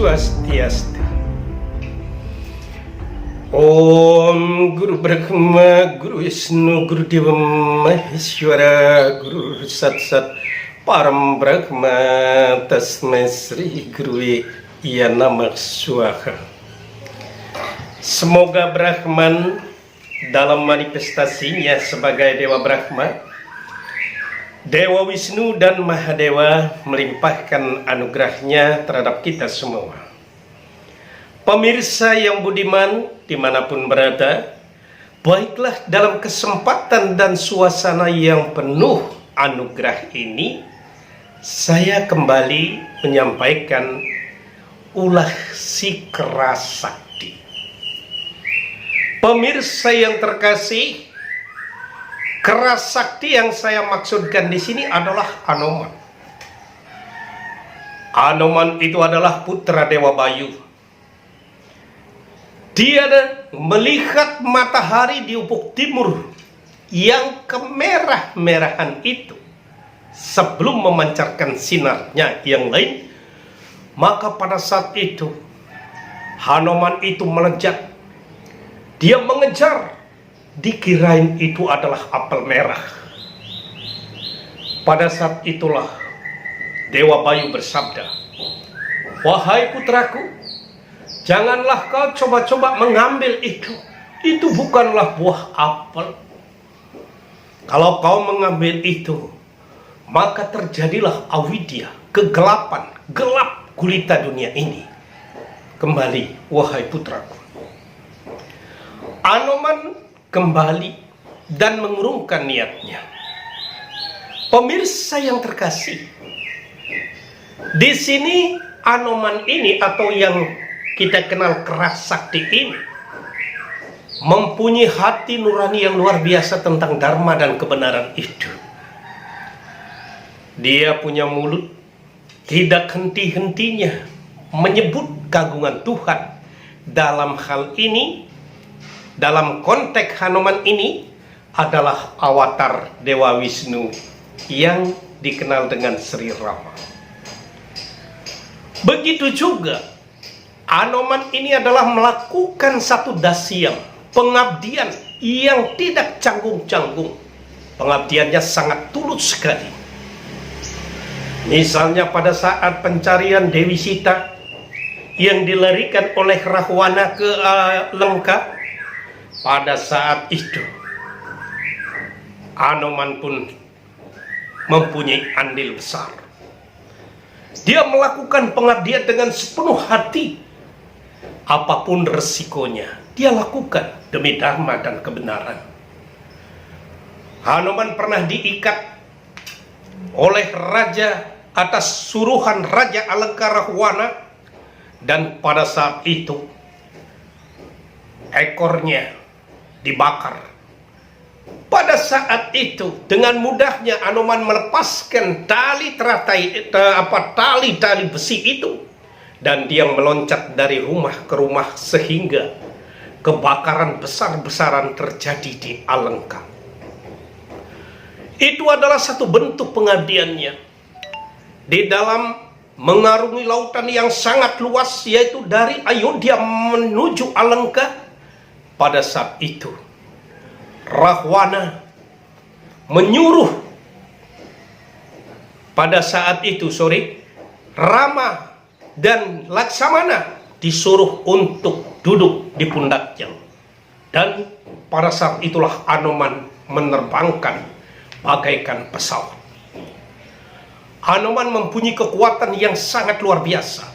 Swastiastu. Om Guru Brahma, Guru Wisnu, Guru Deva Maheshwara, Guru Satsat Param Brahma, Tasmai Sri Guru Ya Namah Swaha. Semoga Brahman dalam manifestasinya sebagai Dewa Brahma, Dewa Wisnu dan Mahadewa melimpahkan anugerahnya terhadap kita semua. Pemirsa yang budiman dimanapun berada, baiklah dalam kesempatan dan suasana yang penuh anugerah ini, saya kembali menyampaikan ulah si kerasakti. Pemirsa yang terkasih, kerasakti yang saya maksudkan di sini adalah Anoman. Anoman itu adalah putra Dewa Bayu. Dia melihat matahari di ufuk timur yang kemerah-merahan itu sebelum memancarkan sinarnya yang lain, maka pada saat itu Anoman itu melejat. Dia mengejar, dikirain itu adalah apel merah. Pada saat itulah Dewa Bayu bersabda, "Wahai putraku, janganlah kau coba-coba mengambil itu. Itu bukanlah buah apel. Kalau kau mengambil itu, maka terjadilah avidya, kegelapan, gelap gulita dunia ini. Kembali, wahai putraku." Anoman kembali dan mengurungkan niatnya. Pemirsa yang terkasih, di sini Anoman ini atau yang kita kenal kerasakti ini mempunyai hati nurani yang luar biasa tentang dharma dan kebenaran itu. Dia punya mulut tidak henti-hentinya menyebut keagungan Tuhan. Dalam hal ini, dalam konteks Anoman ini adalah avatar Dewa Wisnu yang dikenal dengan Sri Rama. Begitu juga Anoman ini adalah melakukan satu dasyam, pengabdian yang tidak canggung-canggung. Pengabdiannya sangat tulus sekali. Misalnya pada saat pencarian Dewi Sita yang dilarikan oleh Rahwana ke Lengka, pada saat itu Anoman pun mempunyai andil besar. Dia melakukan pengabdian dengan sepenuh hati. Apapun resikonya, dia lakukan demi dharma dan kebenaran. Anoman pernah diikat oleh raja atas suruhan Raja Alengka Rahwana, dan pada saat itu ekornya dibakar. Pada saat itu dengan mudahnya Anoman melepaskan tali besi itu, dan dia meloncat dari rumah ke rumah sehingga kebakaran besar-besaran terjadi di Alengka. Itu adalah satu bentuk pengabdiannya di dalam mengarungi lautan yang sangat luas, yaitu dari Ayodhya menuju Alengka. Pada saat itu Rahwana menyuruh Rama dan Laksamana disuruh untuk duduk di pundaknya, dan pada saat itulah Anoman menerbangkan bagaikan pesawat. Anoman mempunyai kekuatan yang sangat luar biasa,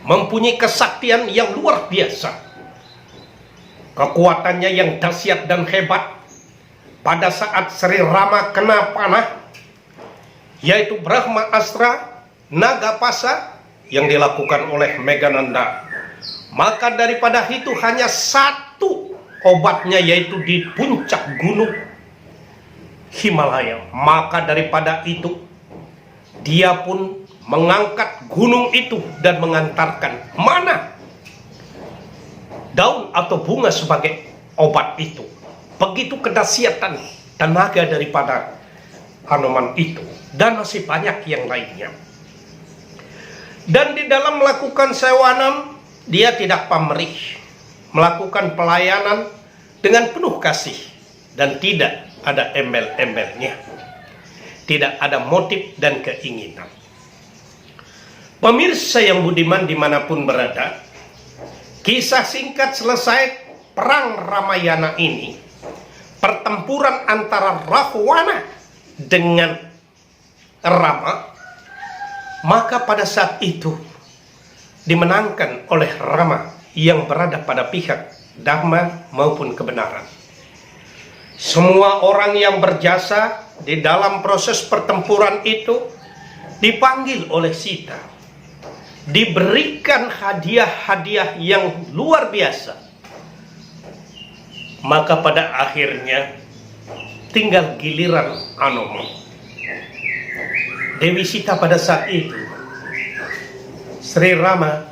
mempunyai kesaktian yang luar biasa. Kekuatannya yang dahsyat dan hebat. Pada saat Sri Rama kena panah, yaitu Brahma Astra Naga Pasa yang dilakukan oleh Meghananda, maka daripada itu hanya satu obatnya, yaitu di puncak gunung Himalaya. Maka daripada itu dia pun mengangkat gunung itu dan mengantarkan mana daun atau bunga sebagai obat itu. Begitu kedahsyatan tenaga daripada Anoman itu, dan masih banyak yang lainnya. Dan di dalam melakukan sewanam, dia tidak pamrih, melakukan pelayanan dengan penuh kasih dan tidak ada embel-embelnya, tidak ada motif dan keinginan. Pemirsa yang budiman dimanapun berada, kisah singkat selesai perang Ramayana ini, pertempuran antara Rahwana dengan Rama, maka pada saat itu dimenangkan oleh Rama yang berada pada pihak dhamma maupun kebenaran. Semua orang yang berjasa di dalam proses pertempuran itu dipanggil oleh Sita, diberikan hadiah-hadiah yang luar biasa. Maka pada akhirnya tinggal giliran Hanuman. Dewi Sita pada saat itu, Sri Rama,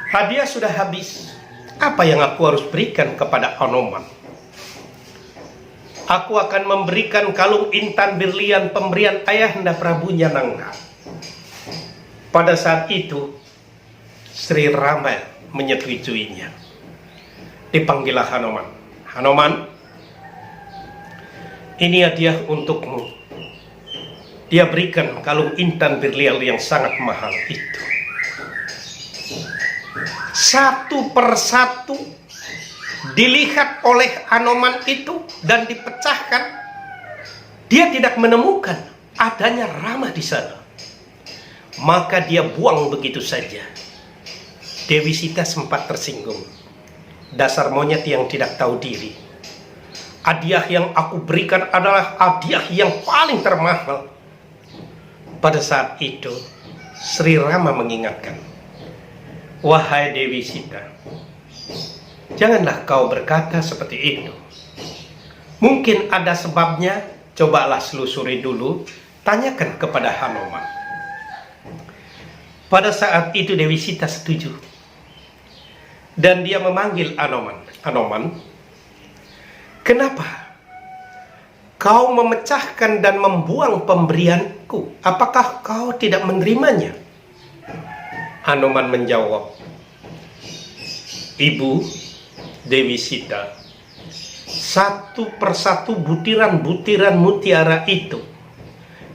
hadiah sudah habis. Apa yang aku harus berikan kepada Hanuman? Aku akan memberikan kalung intan berlian pemberian Ayahanda Prabu Nyanangga. Pada saat itu, Sri Rama menyetujuinya. Dipanggillah Hanuman. Hanuman, ini hadiah untukmu. Dia berikan kalung intan berlian yang sangat mahal itu. Satu persatu dilihat oleh Hanuman itu dan dipecahkan. Dia tidak menemukan adanya Rama di sana. Maka dia buang begitu saja. Dewi Sita sempat tersinggung. Dasar monyet yang tidak tahu diri. Hadiah yang aku berikan adalah hadiah yang paling termahal. Pada saat itu, Sri Rama mengingatkan, wahai Dewi Sita, janganlah kau berkata seperti itu. Mungkin ada sebabnya, cobalah selusuri dulu, tanyakan kepada Hanuman. Pada saat itu Dewi Sita setuju. Dan dia memanggil Hanuman. Hanuman, kenapa kau memecahkan dan membuang pemberianku? Apakah kau tidak menerimanya? Hanuman menjawab, Ibu Dewi Sita, satu persatu butiran-butiran mutiara itu,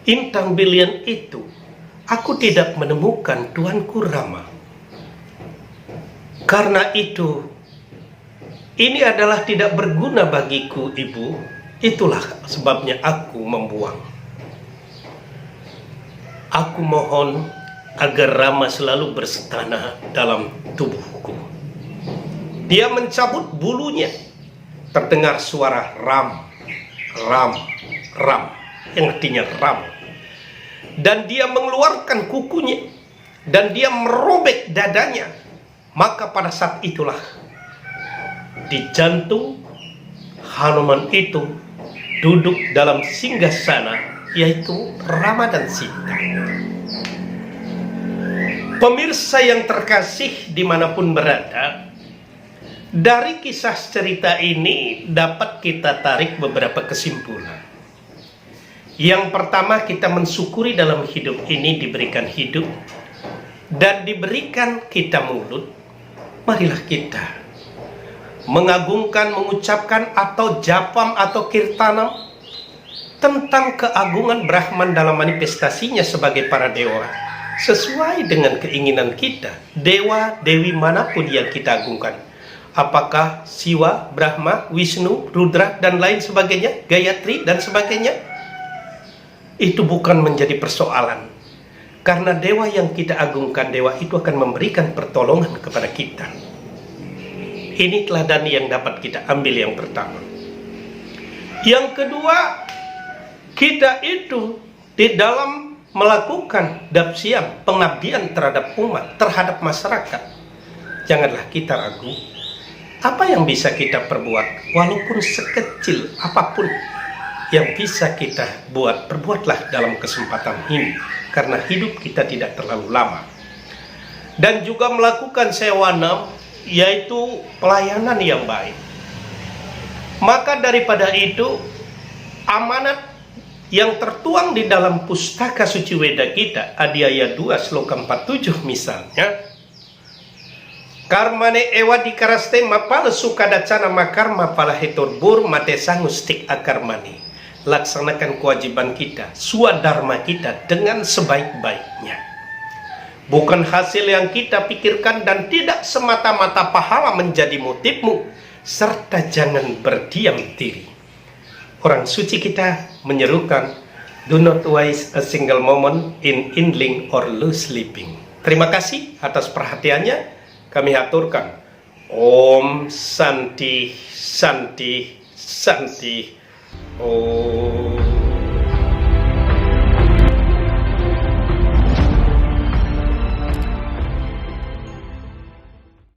intan berlian itu, aku tidak menemukan Tuanku Rama. Karena itu, ini adalah tidak berguna bagiku, Ibu. Itulah sebabnya aku membuang. Aku mohon agar Rama selalu bersetana dalam tubuhku. Dia mencabut bulunya. Terdengar suara ram, ram, ram, yang artinya ram. Dan dia mengeluarkan kukunya. Dan dia merobek dadanya. Maka pada saat itulah di jantung Hanuman itu duduk dalam singgasana, yaitu Rama dan Sita. Pemirsa yang terkasih dimanapun berada, dari kisah cerita ini dapat kita tarik beberapa kesimpulan. Yang pertama, kita mensyukuri dalam hidup ini diberikan hidup dan diberikan kita mulut. Marilah kita mengagungkan, mengucapkan atau japam atau kirtanam tentang keagungan Brahman dalam manifestasinya sebagai para dewa, sesuai dengan keinginan kita. Dewa, dewi manapun yang kita agungkan, apakah Siwa, Brahma, Wisnu, Rudra dan lain sebagainya, Gayatri dan sebagainya, itu bukan menjadi persoalan. Karena dewa yang kita agungkan, dewa itu akan memberikan pertolongan kepada kita. Ini teladan yang dapat kita ambil yang pertama. Yang kedua, kita itu di dalam melakukan dapsiam, pengabdian terhadap umat, terhadap masyarakat, janganlah kita ragu. Apa yang bisa kita perbuat, walaupun sekecil apapun yang bisa kita buat, perbuatlah dalam kesempatan ini. Karena hidup kita tidak terlalu lama. Dan juga melakukan sewanam, yaitu pelayanan yang baik. Maka daripada itu, amanat yang tertuang di dalam pustaka suci Weda kita, Adiaya 2 sloka 47 misalnya, karmane ewa dikaraste mapala sukadacana makarma pala hetorbur mate sangustik akarmane. Laksanakan kewajiban kita, swadharma kita dengan sebaik-baiknya. Bukan hasil yang kita pikirkan dan tidak semata-mata pahala menjadi motifmu, serta jangan berdiam diri. Orang suci kita menyerukan, do not waste a single moment in idling or loose sleeping. Terima kasih atas perhatiannya. Kami aturkan. Om Santi Santi Santi. Om.